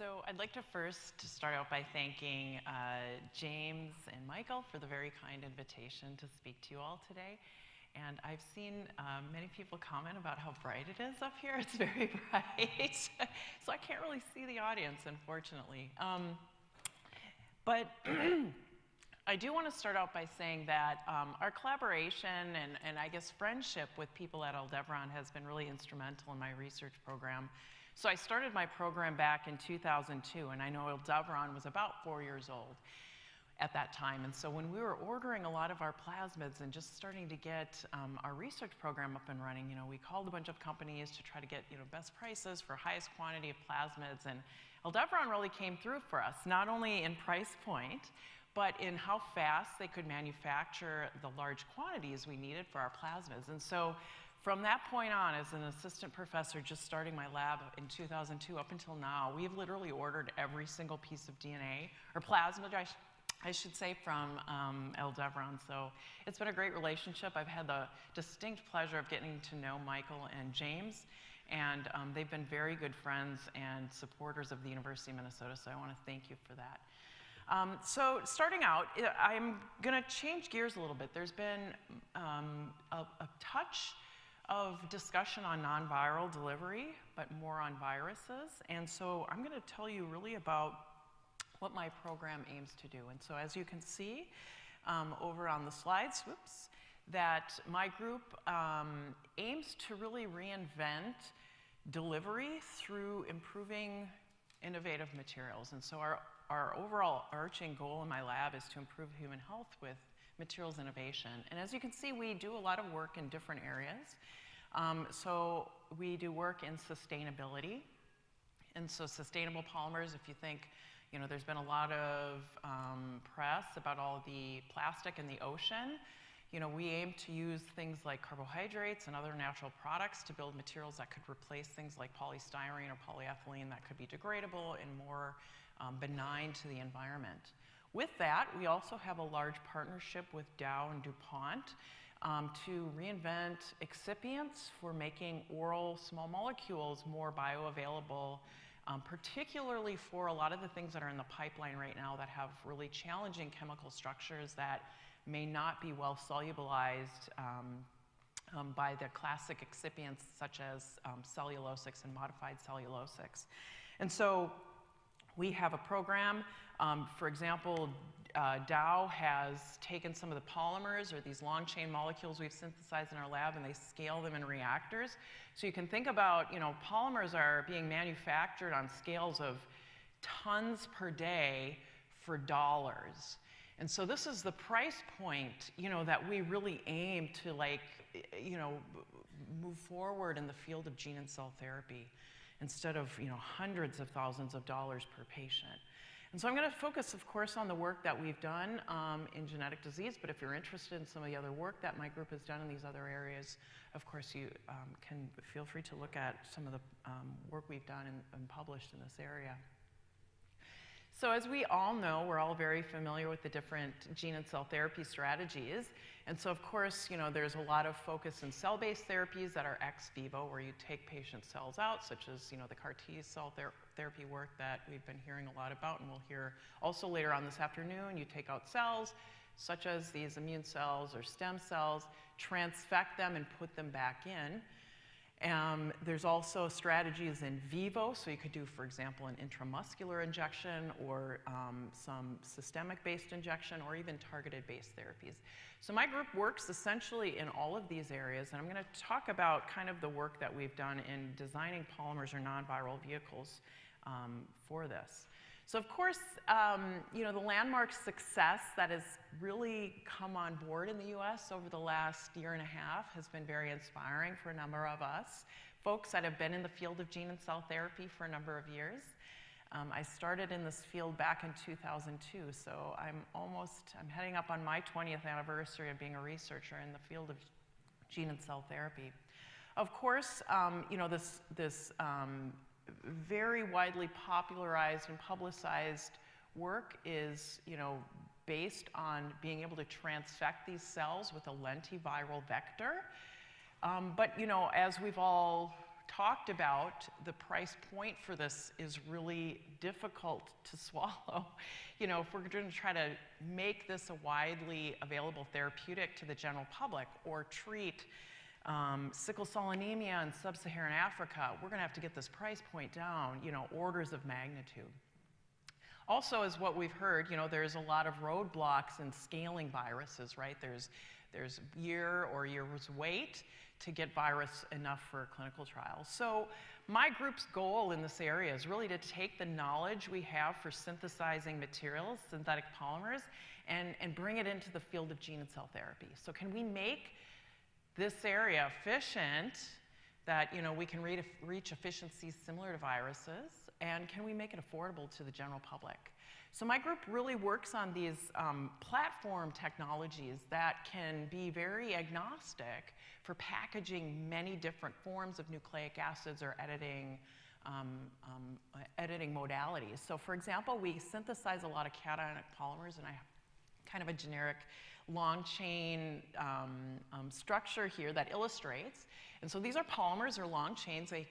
So I'd like to first start out by thanking James and Michael for the very kind invitation to speak to you all today. And I've seen many people comment about how bright it is up here. It's very bright. So I can't really see the audience, unfortunately. But I do want to start out by saying that our collaboration and I guess friendship with people at Aldevron has been really instrumental in my research program. So I started my program back in 2002, and I know Aldevron was about 4 years old at that time. And so when we were ordering a lot of our plasmids and just starting to get our research program up and running, we called a bunch of companies to try to get best prices for highest quantity of plasmids. And Aldevron really came through for us, not only in price point, but in how fast they could manufacture the large quantities we needed for our plasmids. And so from that point on, as an assistant professor just starting my lab in 2002 up until now, we've literally ordered every single piece of DNA, or plasmid, I should say, from Aldevron. So it's been a great relationship. I've had the distinct pleasure of getting to know Michael and James, and they've been very good friends and supporters of the University of Minnesota, so I want to thank you for that. So starting out, I'm going to change gears a little bit. There's been a touch of discussion on non-viral delivery, but more on viruses. And so I'm going to tell you really about what my program aims to do. And so as you can see over on the slides, that my group aims to really reinvent delivery through improving innovative materials. And so our overall arching goal in my lab is to improve human health with materials innovation. And as you can see, we do a lot of work in different areas. So we do work in sustainability. And so sustainable polymers, if you think, there's been a lot of press about all the plastic in the ocean. We aim to use things like carbohydrates and other natural products to build materials that could replace things like polystyrene or polyethylene that could be degradable and more benign to the environment. With that, we also have a large partnership with Dow and DuPont to reinvent excipients for making oral small molecules more bioavailable, particularly for a lot of the things that are in the pipeline right now that have really challenging chemical structures that may not be well solubilized by the classic excipients such as cellulosics and modified cellulosics. And so we have a program. For example, Dow has taken some of the polymers or these long chain molecules we've synthesized in our lab, and they scale them in reactors. So you can think about, polymers are being manufactured on scales of tons per day for dollars. And so this is the price point, that we really aim to move forward in the field of gene and cell therapy instead of, hundreds of thousands of dollars per patient. And so I'm going to focus, of course, on the work that we've done in genetic disease, but if you're interested in some of the other work that my group has done in these other areas, of course, you can feel free to look at some of the work we've done and published in this area. So as we all know, we're all very familiar with the different gene and cell therapy strategies. And so, of course, there's a lot of focus in cell-based therapies that are ex vivo, where you take patient cells out, such as, the CAR T cell therapy work that we've been hearing a lot about, and we'll hear also later on this afternoon. You take out cells, such as these immune cells or stem cells, transfect them and put them back in. There's also strategies in vivo, so you could do, for example, an intramuscular injection or some systemic-based injection or even targeted-based therapies. So my group works essentially in all of these areas, and I'm going to talk about kind of the work that we've done in designing polymers or non-viral vehicles for this. So of course, the landmark success that has really come on board in the US over the last year and a half has been very inspiring for a number of us, folks that have been in the field of gene and cell therapy for a number of years. I started in this field back in 2002, so I'm heading up on my 20th anniversary of being a researcher in the field of gene and cell therapy. Of course, this very widely popularized and publicized work is, based on being able to transfect these cells with a lentiviral vector. But, as we've all talked about, the price point for this is really difficult to swallow. You know, if we're going to try to make this a widely available therapeutic to the general public or treat sickle cell anemia in sub-Saharan Africa, we're going to have to get this price point down, you know, orders of magnitude. Also, as what we've heard, you know, there's a lot of roadblocks in scaling viruses, right? There's year or years wait to get virus enough for clinical trials. So my group's goal in this area is really to take the knowledge we have for synthesizing materials, synthetic polymers, and bring it into the field of gene and cell therapy. So can we make this area efficient, that, you know, we can reach efficiencies similar to viruses, and can we make it affordable to the general public? So my group really works on these platform technologies that can be very agnostic for packaging many different forms of nucleic acids or editing modalities. So for example, we synthesize a lot of cationic polymers, and I have kind of a generic long chain structure here that illustrates. And so these are polymers or long chains. They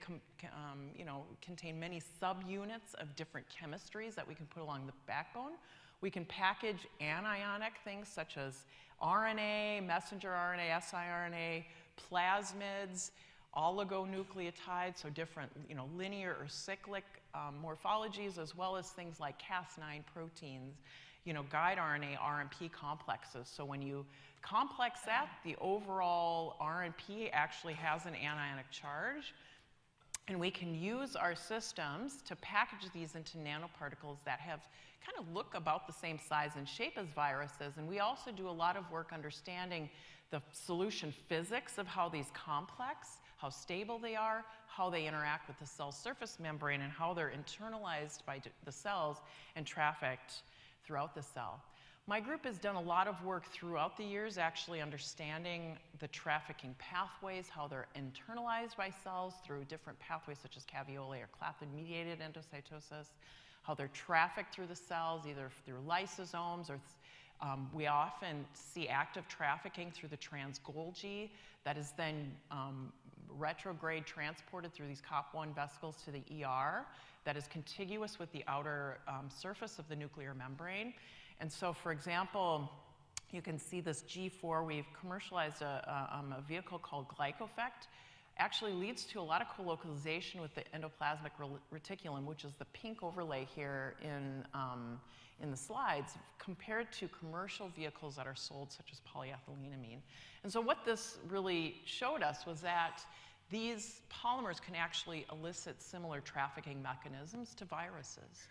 you know, contain many subunits of different chemistries that we can put along the backbone. We can package anionic things such as RNA, messenger RNA, siRNA, plasmids, oligonucleotides, so different, you know, linear or cyclic morphologies, as well as things like Cas9 proteins, you know, guide RNA, RNP complexes. So when you complex that, the overall RNP actually has an anionic charge. And we can use our systems to package these into nanoparticles that have kind of look about the same size and shape as viruses. And we also do a lot of work understanding the solution physics of how these complex, how stable they are, how they interact with the cell surface membrane, and how they're internalized by the cells and trafficked throughout the cell. My group has done a lot of work throughout the years actually understanding the trafficking pathways, how they're internalized by cells through different pathways such as caveolae or clathrin-mediated endocytosis, how they're trafficked through the cells either through lysosomes or we often see active trafficking through the trans-Golgi that is then retrograde transported through these COP1 vesicles to the ER that is contiguous with the outer surface of the nuclear membrane. And so, for example, you can see this G4. We've commercialized a vehicle called Glycofect. Actually leads to a lot of co-localization with the endoplasmic reticulum, which is the pink overlay here in the slides, compared to commercial vehicles that are sold, such as polyethylenamine. And so what this really showed us was that these polymers can actually elicit similar trafficking mechanisms to viruses.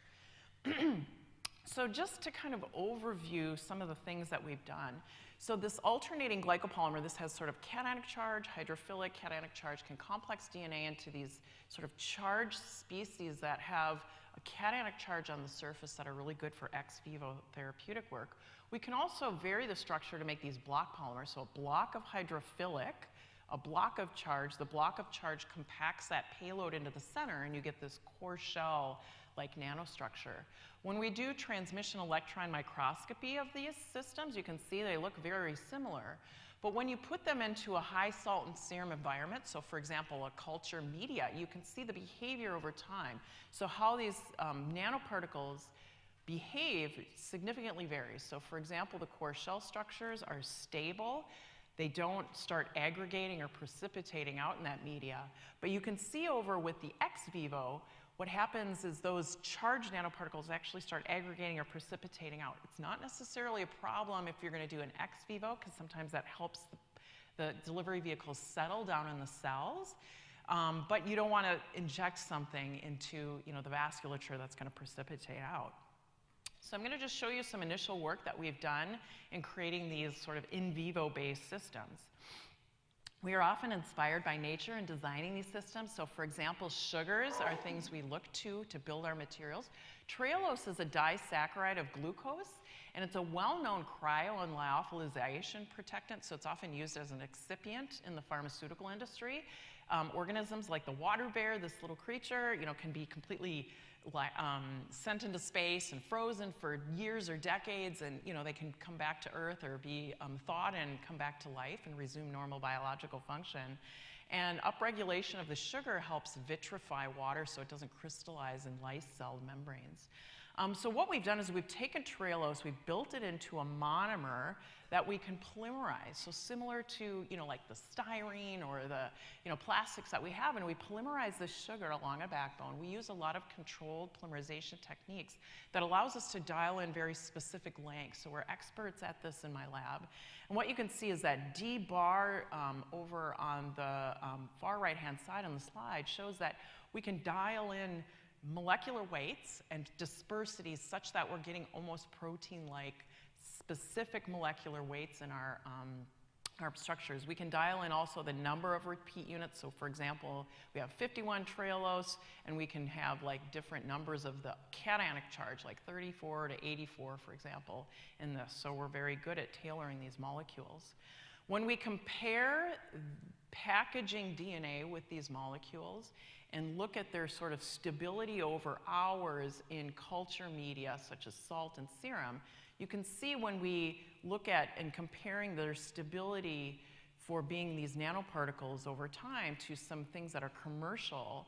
So just to kind of overview some of the things that we've done. So this alternating glycopolymer, this has sort of cationic charge, hydrophilic cationic charge, can complex DNA into these sort of charged species that have a cationic charge on the surface that are really good for ex vivo therapeutic work. We can also vary the structure to make these block polymers. So a block of hydrophilic, a block of charge, the block of charge compacts that payload into the center, and you get this core shell-like nanostructure. When we do transmission electron microscopy of these systems, you can see they look very similar. But when you put them into a high salt and serum environment, so for example, a culture media, you can see the behavior over time. So how these nanoparticles behave significantly varies. So for example, the core shell structures are stable. They don't start aggregating or precipitating out in that media. But you can see over with the ex vivo, what happens is those charged nanoparticles actually start aggregating or precipitating out. It's not necessarily a problem if you're going to do an ex vivo, because sometimes that helps the delivery vehicles settle down in the cells. But you don't want to inject something into, you know, the vasculature that's going to precipitate out. So I'm going to just show you some initial work that we've done in creating these sort of in vivo-based systems. We are often inspired by nature in designing these systems. So for example, sugars are things we look to build our materials. Trehalose is a disaccharide of glucose, and it's a well-known cryo and lyophilization protectant, so it's often used as an excipient in the pharmaceutical industry. Organisms like the water bear, this little creature, you know, can be completely sent into space and frozen for years or decades, and you know, they can come back to Earth or be thawed and come back to life and resume normal biological function. And upregulation of the sugar helps vitrify water so it doesn't crystallize in lyse cell membranes. So what we've done is we've taken Trehalose, we've built it into a monomer that we can polymerize. So similar to, like the styrene or the, plastics that we have, and we polymerize this sugar along a backbone. We use a lot of controlled polymerization techniques that allows us to dial in very specific lengths. So we're experts at this in my lab. And what you can see is that D bar over on the far right-hand side on the slide shows that we can dial in molecular weights and dispersities such that we're getting almost protein-like specific molecular weights in our structures. We can dial in also the number of repeat units. So for example, we have 51 Trehalose, and we can have like different numbers of the cationic charge, like 34 to 84, for example, in this. So we're very good at tailoring these molecules. When we compare packaging DNA with these molecules and look at their sort of stability over hours in culture media, such as salt and serum, you can see when we look at and comparing their stability for being these nanoparticles over time to some things that are commercial,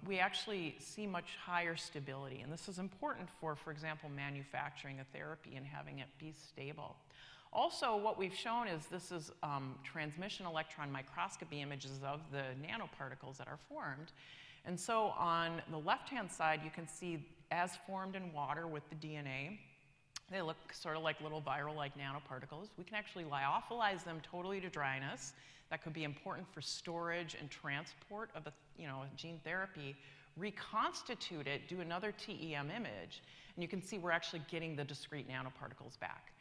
we actually see much higher stability. And this is important for example, manufacturing a therapy and having it be stable. Also, what we've shown is this is transmission electron microscopy images of the nanoparticles that are formed. And so on the left-hand side, you can see as formed in water with the DNA, they look sort of like little viral-like nanoparticles. We can actually lyophilize them totally to dryness. That could be important for storage and transport of a gene therapy. Reconstitute it, do another TEM image, and you can see we're actually getting the discrete nanoparticles back.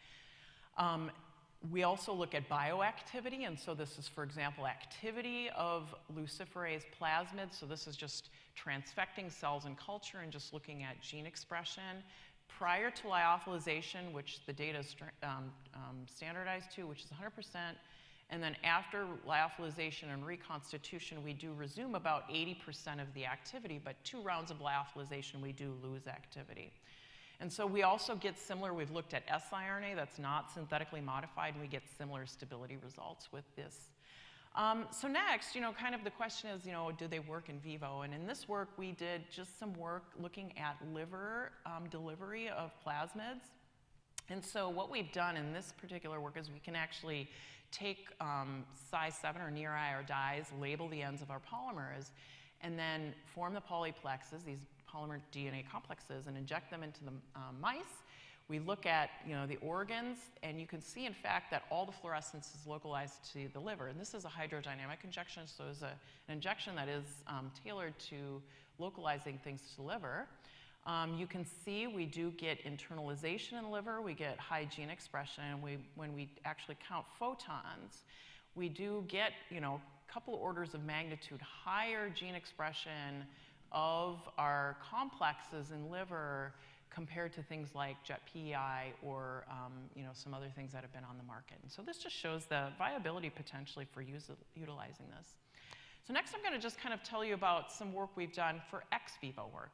We also look at bioactivity, and so this is, for example, activity of luciferase plasmid. So this is just transfecting cells in culture and just looking at gene expression. Prior to lyophilization, which the data is standardized to, which is 100%, and then after lyophilization and reconstitution, we do resume about 80% of the activity, but 2 rounds of lyophilization, we do lose activity. And so we also get similar, we've looked at siRNA that's not synthetically modified, and we get similar stability results with this. So next, kind of the question is, do they work in vivo? And in this work, we did just some work looking at liver delivery of plasmids. And so what we've done in this particular work is we can actually take size 7 or near IR dyes, label the ends of our polymers, and then form the polyplexes, these polymer DNA complexes, and inject them into the mice. We look at the organs, and you can see, in fact, that all the fluorescence is localized to the liver. And this is a hydrodynamic injection, so it's an injection that is tailored to localizing things to the liver. You can see we do get internalization in the liver. We get high gene expression. When we actually count photons, we do get a couple orders of magnitude higher gene expression of our complexes in liver compared to things like JET-PEI or some other things that have been on the market. And so this just shows the viability potentially for utilizing this. So next I'm going to just kind of tell you about some work we've done for ex vivo work.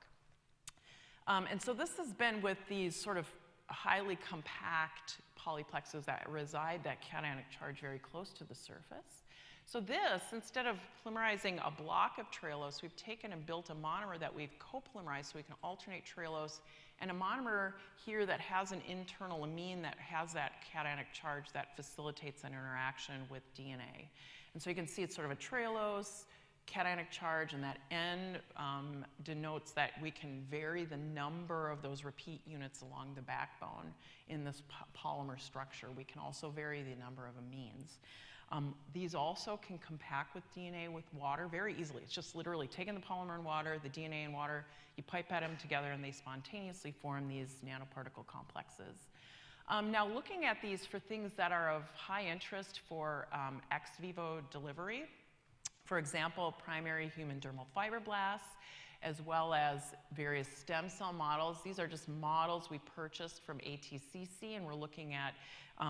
And so this has been with these sort of highly compact polyplexes that reside that cationic charge very close to the surface. So this, instead of polymerizing a block of Trehalose, we've taken and built a monomer that we've co-polymerized so we can alternate Trehalose and a monomer here that has an internal amine that has that cationic charge that facilitates an interaction with DNA. And so you can see it's sort of a Trehalose, cationic charge, and that N denotes that we can vary the number of those repeat units along the backbone in this polymer structure. We can also vary the number of amines. These also can compact with DNA with water very easily. It's just literally taking the polymer in water, the DNA in water, you pipette them together, and they spontaneously form these nanoparticle complexes. Now looking at these for things that are of high interest for ex vivo delivery, for example, primary human dermal fibroblasts, as well as various stem cell models. These are just models we purchased from ATCC, and we're looking at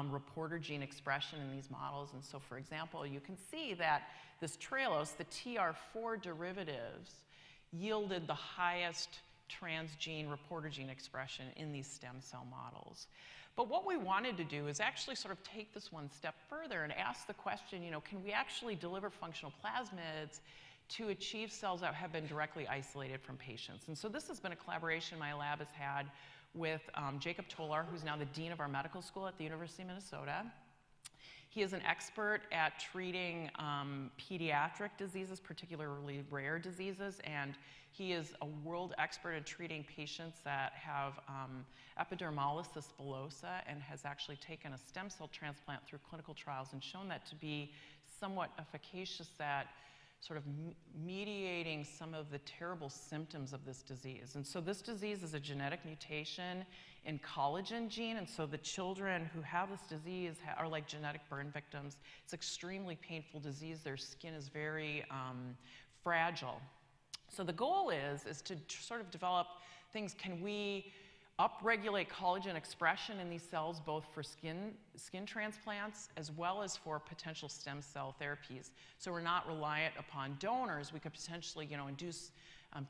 reporter gene expression in these models. And so, for example, you can see that this Trehalose, the TR4 derivatives, yielded the highest transgene reporter gene expression in these stem cell models. But what we wanted to do is actually sort of take this one step further and ask the question, can we actually deliver functional plasmids to achieve cells that have been directly isolated from patients? And so this has been a collaboration my lab has had with Jacob Tolar, who's now the dean of our medical school at the University of Minnesota. He is an expert at treating pediatric diseases, particularly rare diseases, and he is a world expert in treating patients that have epidermolysis bullosa and has actually taken a stem cell transplant through clinical trials and shown that to be somewhat efficacious at sort of mediating some of the terrible symptoms of this disease. And so this disease is a genetic mutation in collagen gene, and so the children who have this disease are like genetic burn victims. It's extremely painful disease. Their skin is very fragile. So the goal is to sort of develop things. Can we upregulate collagen expression in these cells, both for skin transplants as well as for potential stem cell therapies? So we're not reliant upon donors. We could potentially,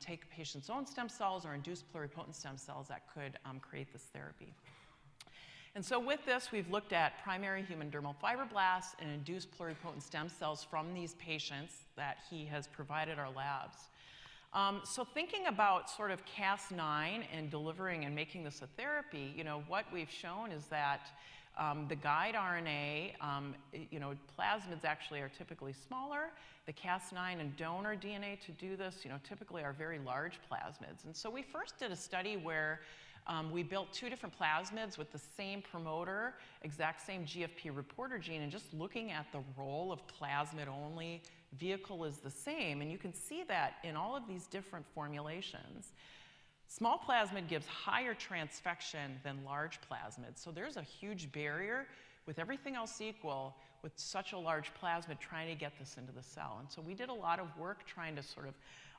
take a patient's own stem cells or induce pluripotent stem cells that could create this therapy. And so with this, we've looked at primary human dermal fibroblasts and induced pluripotent stem cells from these patients that he has provided our labs. So thinking about sort of Cas9 and delivering and making this a therapy, what we've shown is that the guide RNA, plasmids actually are typically smaller. The Cas9 and donor DNA to do this, typically are very large plasmids. And so we first did a study where we built 2 different plasmids with the same promoter, exact same GFP reporter gene, and just looking at the role of plasmid only, vehicle is the same. And you can see that in all of these different formulations. Small plasmid gives higher transfection than large plasmid. So there's a huge barrier with everything else equal with such a large plasmid trying to get this into the cell. And so we did a lot of work trying to sort of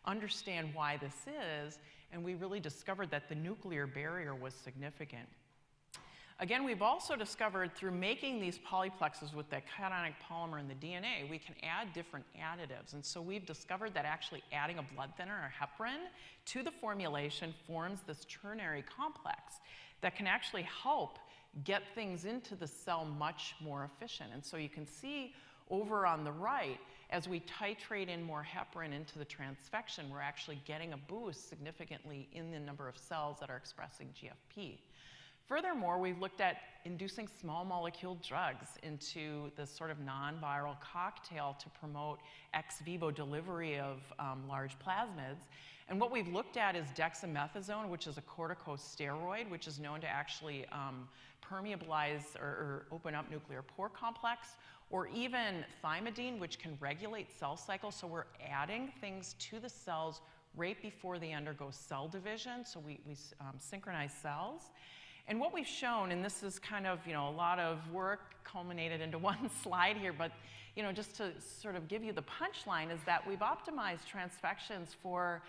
understand why this is, and we really discovered that the nuclear barrier was significant. Again, we've also discovered through making these polyplexes with that cationic polymer in the DNA, we can add different additives. And so we've discovered that actually adding a blood thinner or heparin to the formulation forms this ternary complex that can actually help get things into the cell much more efficient. And so you can see over on the right, as we titrate in more heparin into the transfection, we're actually getting a boost significantly in the number of cells that are expressing GFP. Furthermore, we've looked at inducing small molecule drugs into this sort of non-viral cocktail to promote ex vivo delivery of large plasmids. And what we've looked at is dexamethasone, which is a corticosteroid, which is known to actually permeabilize or open up nuclear pore complex, or even thymidine, which can regulate cell cycle. So we're adding things to the cells right before they undergo cell division, so we synchronize cells. And what we've shown, and this is kind of, a lot of work culminated into one slide here, but, just to sort of give you the punchline is that we've optimized transfections for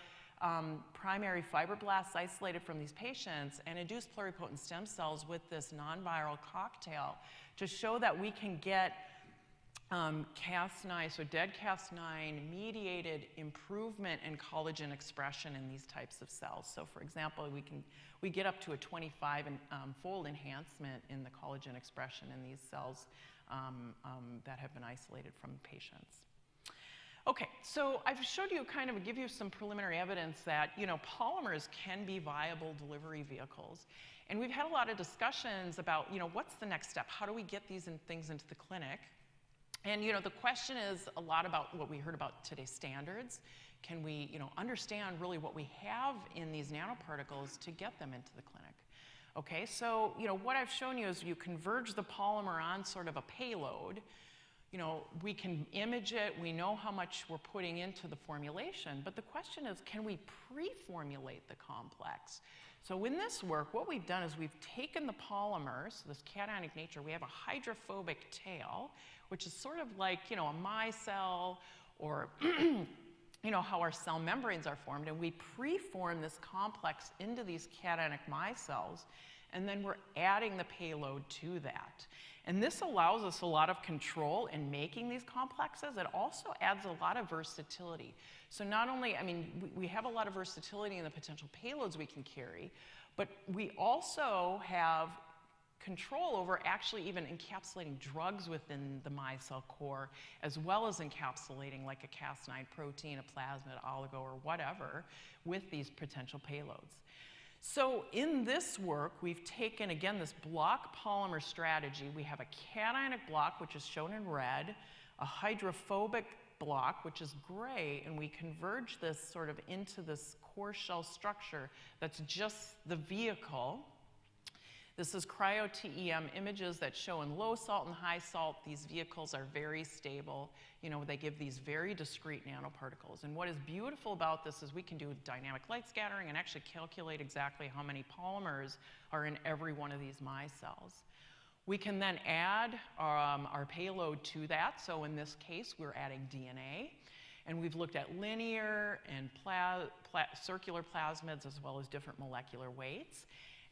primary fibroblasts isolated from these patients and induced pluripotent stem cells with this non-viral cocktail to show that we can get Cas9, so dead Cas9 mediated improvement in collagen expression in these types of cells. So for example, we get up to a 25-fold enhancement in the collagen expression in these cells that have been isolated from patients. Okay, so I've showed you give you some preliminary evidence that, polymers can be viable delivery vehicles. And we've had a lot of discussions about, what's the next step? How do we get these things into the clinic? And, the question is a lot about what we heard about today's standards. Can we, understand really what we have in these nanoparticles to get them into the clinic? Okay, so, what I've shown you is you converge the polymer on sort of a payload. We can image it, we know how much we're putting into the formulation, but the question is, can we pre-formulate the complex? So in this work, what we've done is we've taken the polymer, so this cationic nature, we have a hydrophobic tail, which is sort of like, a micelle, or how our cell membranes are formed, and we pre-form this complex into these cationic micelles, and then we're adding the payload to that. And this allows us a lot of control in making these complexes. It also adds a lot of versatility. So not only, we have a lot of versatility in the potential payloads we can carry, but we also have control over actually even encapsulating drugs within the micelle core, as well as encapsulating like a Cas9 protein, a plasmid, oligo, or whatever with these potential payloads. So in this work, we've taken, again, this block polymer strategy. We have a cationic block, which is shown in red, a hydrophobic block, which is gray, and we converge this sort of into this core shell structure that's just the vehicle. This is cryo-TEM images that show in low salt and high salt, these vehicles are very stable. You know, they give these very discrete nanoparticles. And what is beautiful about this is we can do dynamic light scattering and actually calculate exactly how many polymers are in every one of these micelles. We can then add our payload to that. So in this case, we're adding DNA. And we've looked at linear and circular plasmids as well as different molecular weights.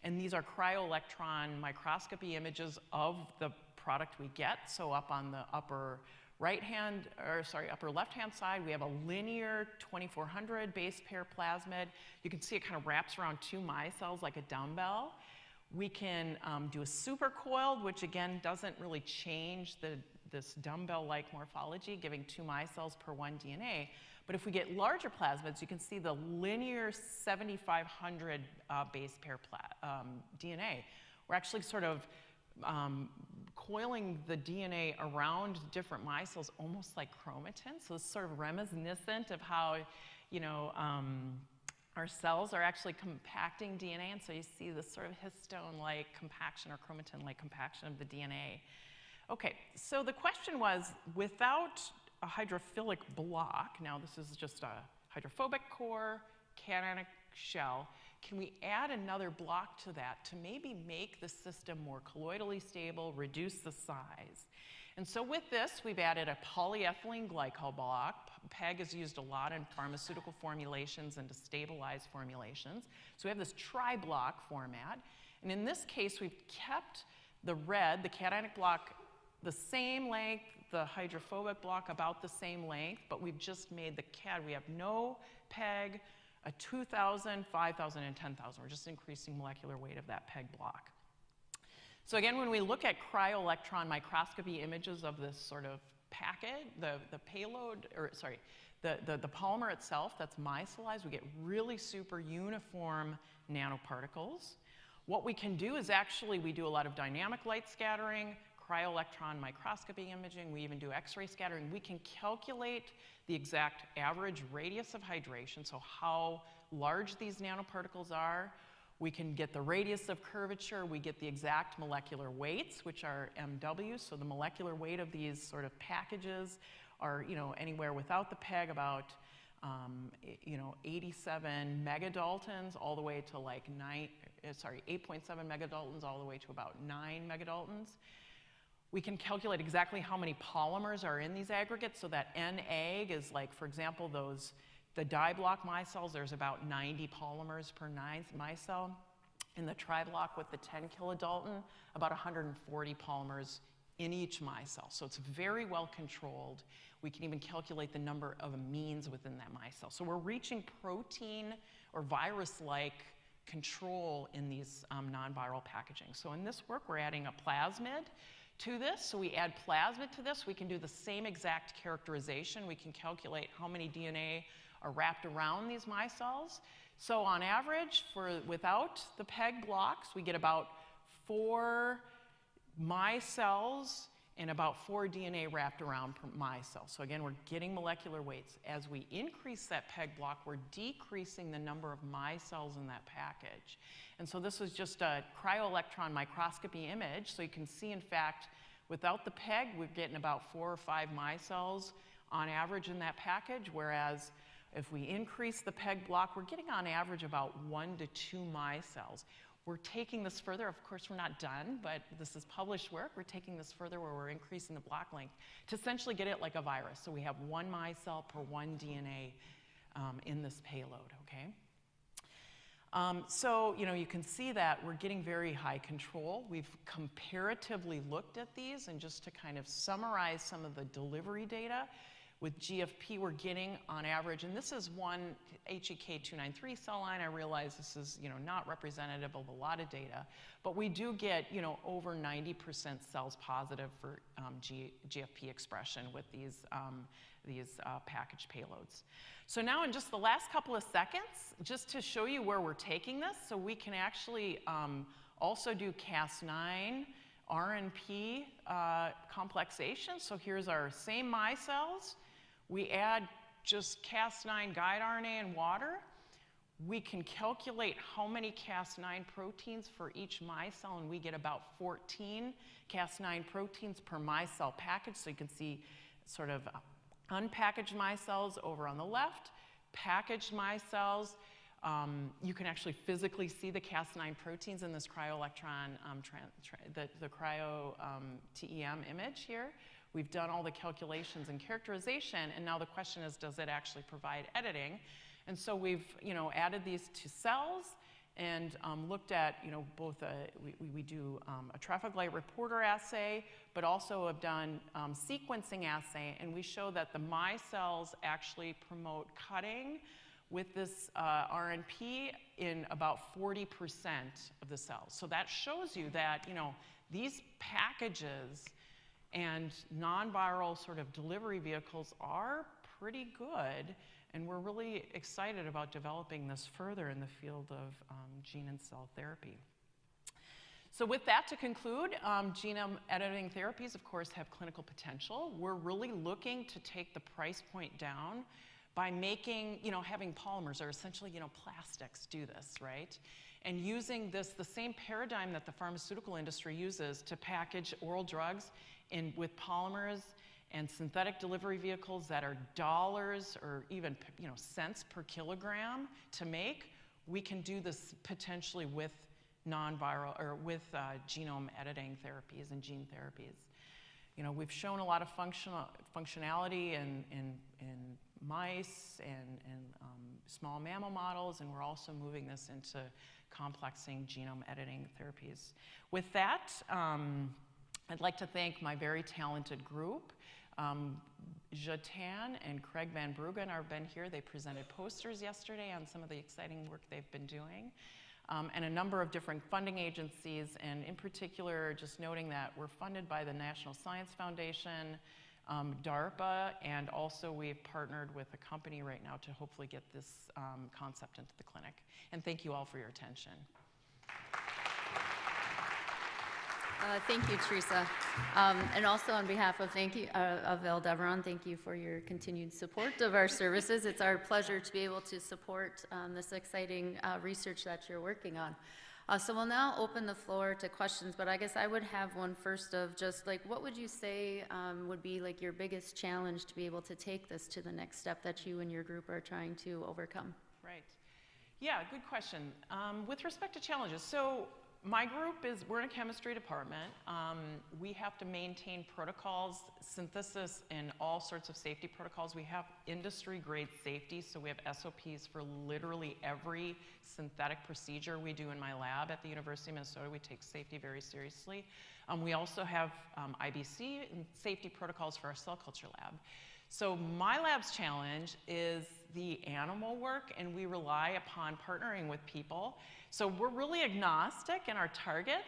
And these are cryo-electron microscopy images of the product we get. So up on the upper left-hand side, we have a linear 2400 base pair plasmid. You can see it kind of wraps around 2 micelles like a dumbbell. We can do a supercoiled, which again doesn't really change this dumbbell-like morphology, giving 2 micelles per 1 DNA. But if we get larger plasmids, you can see the linear 7500 base pair DNA. We're actually sort of coiling the DNA around different micelles, almost like chromatin. So it's sort of reminiscent of how, you know, our cells are actually compacting DNA. And so you see this sort of histone-like compaction or chromatin-like compaction of the DNA. Okay, so the question was, without a hydrophilic block, now this is just a hydrophobic core, cationic shell, can we add another block to that to maybe make the system more colloidally stable, reduce the size? And so with this, we've added a polyethylene glycol block. PEG is used a lot in pharmaceutical formulations and to stabilize formulations. So we have this tri-block format. And in this case, we've kept the red, the cationic block, the same length, the hydrophobic block about the same length, but we've just made the CAD. We have no PEG, a 2,000, 5,000, and 10,000. We're just increasing molecular weight of that PEG block. So again, when we look at cryo-electron microscopy images of this sort of packet, the payload, or sorry, the polymer itself that's micellized, we get really super uniform nanoparticles. What we can do is actually, we do a lot of dynamic light scattering, cryo-electron microscopy imaging, we even do X-ray scattering. We can calculate the exact average radius of hydration, so how large these nanoparticles are. We can get the radius of curvature. We get the exact molecular weights, which are MW. So the molecular weight of these sort of packages are, you know, anywhere without the PEG about, 87 megadaltons all the way to like 8.7 megadaltons all the way to about 9 megadaltons. We can calculate exactly how many polymers are in these aggregates. So that N-ag is like, for example, the diblock micelles, there's about 90 polymers per micelle. In the triblock with the 10 kilodalton, about 140 polymers in each micelle. So it's very well controlled. We can even calculate the number of amines within that micelle. So we're reaching protein or virus-like control in these non-viral packaging. So in this work, we're adding a plasmid to this. So we add plasmid to this. We can do the same exact characterization. We can calculate how many DNA are wrapped around these micelles. So on average, without the PEG blocks, we get about 4 micelles and about 4 DNA wrapped around per micelle. So again, we're getting molecular weights. As we increase that PEG block, we're decreasing the number of micelles in that package. And so this is just a cryo-electron microscopy image. So you can see, in fact, without the PEG, we're getting about 4 or 5 micelles on average in that package, whereas if we increase the PEG block, we're getting on average about 1 to 2 micelles. We're taking this further. Of course, we're not done, but this is published work. We're taking this further where we're increasing the block length to essentially get it like a virus. So we have 1 micelle per 1 DNA in this payload, okay? So, you can see that we're getting very high control. We've comparatively looked at these, and just to kind of summarize some of the delivery data, With GFP, we're getting on average, and this is one HEK293 cell line. I realize this is, not representative of a lot of data, but we do get, over 90% cells positive for GFP expression with these packaged payloads. So now in just the last couple of seconds, just to show you where we're taking this, so we can actually also do Cas9, RNP complexation. So here's our same micelles. We add just Cas9 guide RNA and water. We can calculate how many Cas9 proteins for each micelle, and we get about 14 Cas9 proteins per micelle package. So you can see sort of unpackaged micelles over on the left, packaged micelles. You can actually physically see the Cas9 proteins in this cryo-electron, the cryo-TEM image here. We've done all the calculations and characterization, and now the question is, does it actually provide editing? And so we've, added these to cells and looked at, both we do a traffic light reporter assay, but also have done sequencing assay, and we show that the micelles actually promote cutting with this RNP in about 40% of the cells. So that shows you that, these packages and non-viral sort of delivery vehicles are pretty good, and we're really excited about developing this further in the field of gene and cell therapy. So with that, to conclude, genome editing therapies, of course, have clinical potential. We're really looking to take the price point down by making, having polymers, or essentially, plastics do this, right? And using this, the same paradigm that the pharmaceutical industry uses to package oral drugs with polymers and synthetic delivery vehicles that are dollars or even, cents per kilogram to make, we can do this potentially with non-viral or with genome editing therapies and gene therapies. We've shown a lot of functionality in mice and small mammal models, and we're also moving this into complexing genome editing therapies. With that, I'd like to thank my very talented group. Jatan and Craig Van Bruggen have been here. They presented posters yesterday on some of the exciting work they've been doing. And a number of different funding agencies, and in particular, just noting that we're funded by the National Science Foundation, DARPA, and also we've partnered with a company right now to hopefully get this concept into the clinic. And thank you all for your attention. Thank you, Theresa. And also on behalf of Aldevron, thank you for your continued support of our services. It's our pleasure to be able to support this exciting research that you're working on. So we'll now open the floor to questions, but I guess I would have one first of just what would you say would be your biggest challenge to be able to take this to the next step that you and your group are trying to overcome? Right. Yeah, good question. With respect to challenges, so my group we're in a chemistry department. We have to maintain protocols, synthesis, and all sorts of safety protocols. We have industry-grade safety, so we have SOPs for literally every synthetic procedure we do in my lab at the University of Minnesota. We take safety very seriously. We also have IBC and safety protocols for our cell culture lab. So my lab's challenge is the animal work, and we rely upon partnering with people. So we're really agnostic in our targets.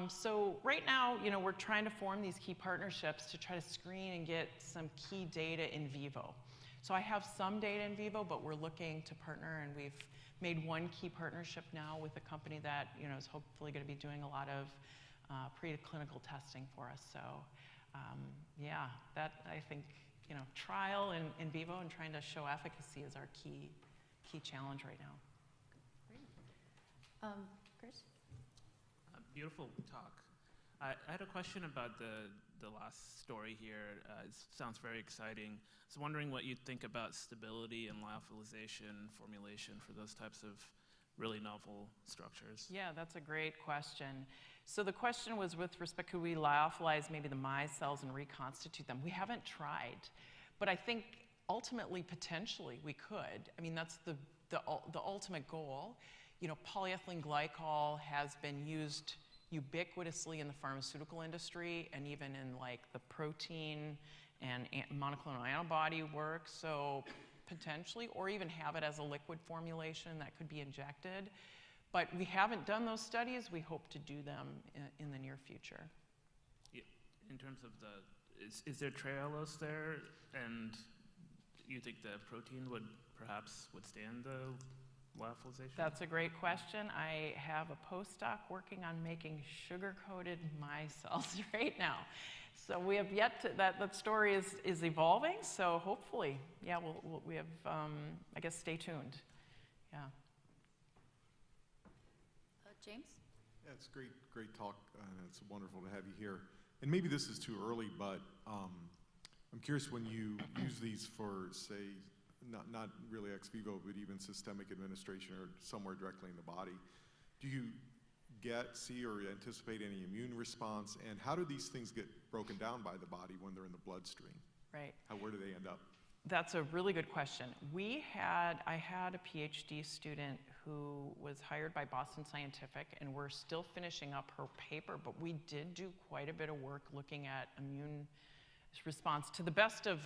So right now, we're trying to form these key partnerships to try to screen and get some key data in vivo. So I have some data in vivo, but we're looking to partner, and we've made one key partnership now with a company that is hopefully going to be doing a lot of preclinical testing for us. So yeah, that I think trial in vivo and trying to show efficacy is our key challenge right now. Great. Chris? Beautiful talk. I had a question about the last story here. It sounds very exciting. I was wondering what you'd think about stability and lyophilization formulation for those types of really novel structures. Yeah, that's a great question. So the question was with respect, could we lyophilize maybe the micelles and reconstitute them? We haven't tried, but I think ultimately, potentially, we could. I mean, that's the ultimate goal. Polyethylene glycol has been used ubiquitously in the pharmaceutical industry and even in the protein and monoclonal antibody work, so potentially, or even have it as a liquid formulation that could be injected. But we haven't done those studies. We hope to do them in the near future. Yeah, in terms of is there Trehalose there, and you think the protein would perhaps withstand the lyophilization? That's a great question. I have a postdoc working on making sugar-coated micelles right now. So we have yet to, that story is evolving, so hopefully, yeah, we have, I guess, stay tuned. Yeah. James? Yeah, it's great talk, and it's wonderful to have you here. And maybe this is too early, but I'm curious, when you use these for, say, not really ex vivo, but even systemic administration or somewhere directly in the body, do you see or anticipate any immune response? And how do these things get broken down by the body when they're in the bloodstream? Right. Where do they end up? That's a really good question. I had a Ph.D. student who was hired by Boston Scientific, and we're still finishing up her paper, but we did do quite a bit of work looking at immune response. To the best of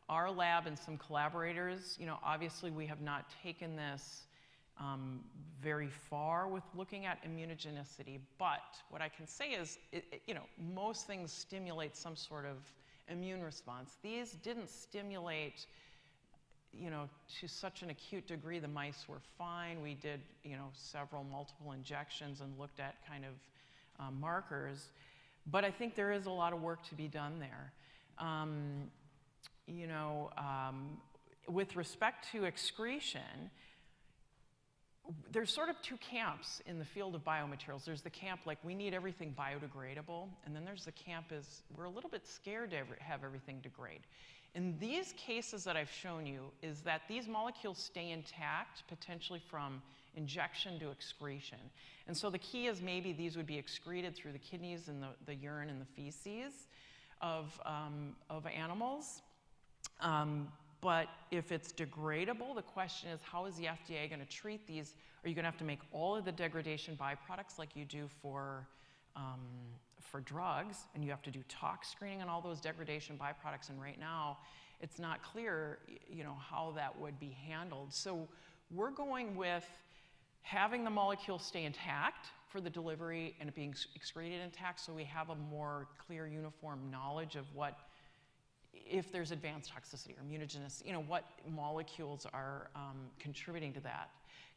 our lab and some collaborators, obviously we have not taken this very far with looking at immunogenicity, but what I can say is, most things stimulate some sort of immune response. These didn't stimulate, to such an acute degree. The mice were fine. We did, multiple injections and looked at kind of markers, but I think there is a lot of work to be done there. With respect to excretion, there's sort of two camps in the field of biomaterials. There's the camp like we need everything biodegradable, and then there's the camp we're a little bit scared to have everything degrade. In these cases that I've shown you is that these molecules stay intact, potentially from injection to excretion. And so the key is maybe these would be excreted through the kidneys and the urine and the feces of animals. But if it's degradable, the question is, how is the FDA going to treat these? Are you going to have to make all of the degradation byproducts like you do for drugs, and you have to do tox screening on all those degradation byproducts? And right now, it's not clear, how that would be handled. So we're going with having the molecule stay intact for the delivery and it being excreted intact, so we have a more clear, uniform knowledge of if there's advanced toxicity or immunogenicity, what molecules are contributing to that.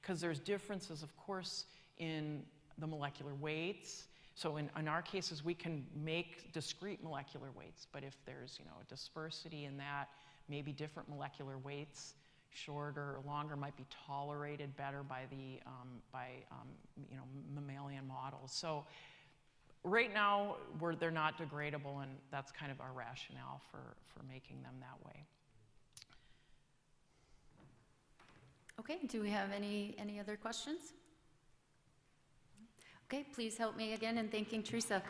Because there's differences, of course, in the molecular weights. So in our cases, we can make discrete molecular weights, but if there's, a dispersity in that, maybe different molecular weights, shorter or longer, might be tolerated better by the mammalian models. So right now, they're not degradable, and that's kind of our rationale for making them that way. Okay, do we have any other questions? Okay, please help me again in thanking Theresa.